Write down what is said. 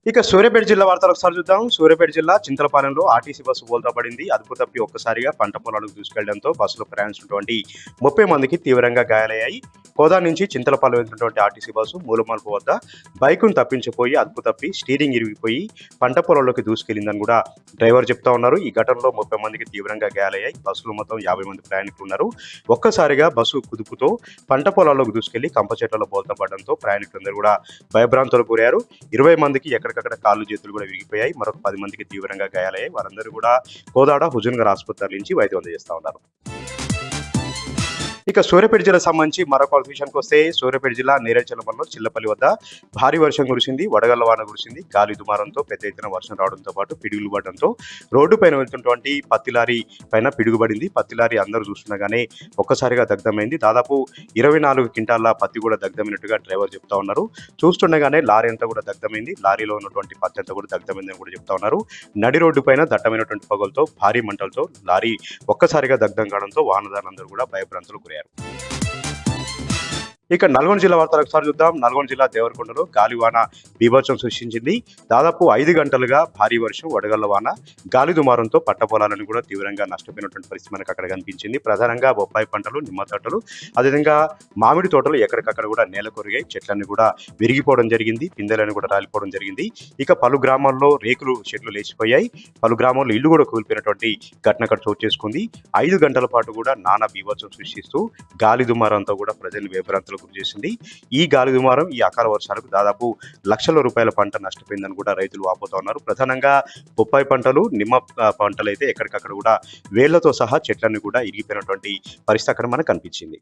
ఇక సూర్యాపేట జిల్లా వార్తలు ఒకసారి చూద్దాం. సూర్యాపేట జిల్లా చింతలపాలెంలో ఆర్టీసీ బస్సు బోల్తా పడింది. అదుపు తప్పి ఒక్కసారిగా పంట పొలాలకు దూసుకెళ్లడంతో బస్సులో ప్రయాణించినటువంటి 30 మందికి తీవ్రంగా గాయాలయ్యాయి. కోదా నుంచి చింతలపాలెం వెళ్తున్నటువంటి ఆర్టీసీ బస్సు మూలమలుపు వద్ద బైకును తప్పించిపోయి అదుపు తప్పి స్టీరింగ్ ఇరిగిపోయి పంట పొలంలోకి దూసుకెళ్లిందని కూడా డ్రైవర్ చెప్తా ఉన్నారు. ఈ ఘటనలో 30 మందికి తీవ్రంగా గాయాలయ్యాయి. బస్సులో మొత్తం 50 మంది ప్రయాణికులు ఉన్నారు. ఒక్కసారిగా బస్సు కుదుపుతో పంట పొలాల్లోకి దూసుకెళ్లి కంప చెట్లలో బోల్తా పడడంతో ప్రయాణికులందరూ కూడా భయభ్రాంతులకు గురయ్యారు. 20 మందికి ఎక్కడికక్కడ కాళ్ళు చేతులు కూడా విరిగిపోయాయి. మరొక 10 మందికి తీవ్రంగా గాయాలయ్యాయి. వారందరూ కూడా కోదాడ హుజూర్నగర్ ఆసుపత్రి నుంచి వైద్యం అందజేస్తా ఉన్నారు. ఇక సూర్యాపేట జిల్లాకు సంబంధించి మరొక విషయానికి వస్తే సూర్యాపేట జిల్లా నేరేడ్చల మండలం చిల్లపల్లి వద్ద భారీ వర్షం కురిసింది. వడగళ్ల వాన కురిసింది. గాలి దుమారంతో పెద్ద ఎత్తున వర్షం రావడంతో పాటు పిడుగులు పడడంతో రోడ్డు పైన వెళ్తున్నటువంటి పత్తి లారీ పైన పిడుగుపడింది. పత్తి లారీ అందరూ చూస్తుండగానే ఒక్కసారిగా దగ్ధమైంది. దాదాపు 24 క్వింటాల పత్తి కూడా దగ్ధమైనట్టుగా డ్రైవర్ చెప్తా ఉన్నారు. చూస్తుండగానే లారీ అంతా కూడా దగ్ధమైంది. లారీలో ఉన్నటువంటి పత్తి అంతా కూడా దగ్ధమైందని కూడా చెప్తా ఉన్నారు. నడి రోడ్డు పైన దట్టమైనటువంటి పొగలతో భారీ మంటలతో లారీ ఒక్కసారిగా దగ్ధం కావడంతో వాహనదారులందరూ కూడా భయభ్రాంతులకు గురయ్యారు. ఇక నల్గొండ జిల్లా వార్తలు ఒకసారి చూద్దాం. నల్గొండ జిల్లా దేవరకొండలో గాలివాన బీభత్సం సృష్టించింది. దాదాపు 5 గంటలుగా భారీ వర్షం, వడగళ్ల వాన, గాలి దుమారంతో పంట పొలాలను కూడా తీవ్రంగా నష్టపోయినటువంటి పరిస్థితి మనకు అక్కడ కనిపించింది. ప్రధానంగా బొప్పాయి పంటలు, నిమ్మ తోటలు, అదేవిధంగా మామిడి తోటలు ఎక్కడికక్కడ కూడా నేల కొరిగాయి. చెట్లన్నీ కూడా విరిగిపోవడం జరిగింది. పిందెలన్నీ కూడా రాలిపోవడం జరిగింది. ఇక పలు గ్రామాల్లో రేకులు చెట్లు లేచిపోయాయి. పలు గ్రామాల్లో ఇల్లు కూడా కూలిపోయినటువంటి ఘటన అక్కడ చోటు చేసుకుంది. 5 గంటల పాటు కూడా నానా బీభత్సం సృష్టిస్తూ గాలి దుమారంతో కూడా ప్రజలు భయభ్రాంతులకు గురి చేసింది. ఈ గాలి దుమారం, ఈ అకాల వర్షాలకు దాదాపు లక్షల రూపాయల పంట నష్టపోయిందని కూడా రైతులు వాపోతా ఉన్నారు. ప్రధానంగా బొప్పాయి పంటలు, నిమ్మ పంటలు అయితే ఎక్కడికక్కడ కూడా వేళ్లతో సహా చెట్లన్నీ కూడా ఇరిగిపోయినటువంటి పరిస్థితి అక్కడ మనకు కనిపించింది.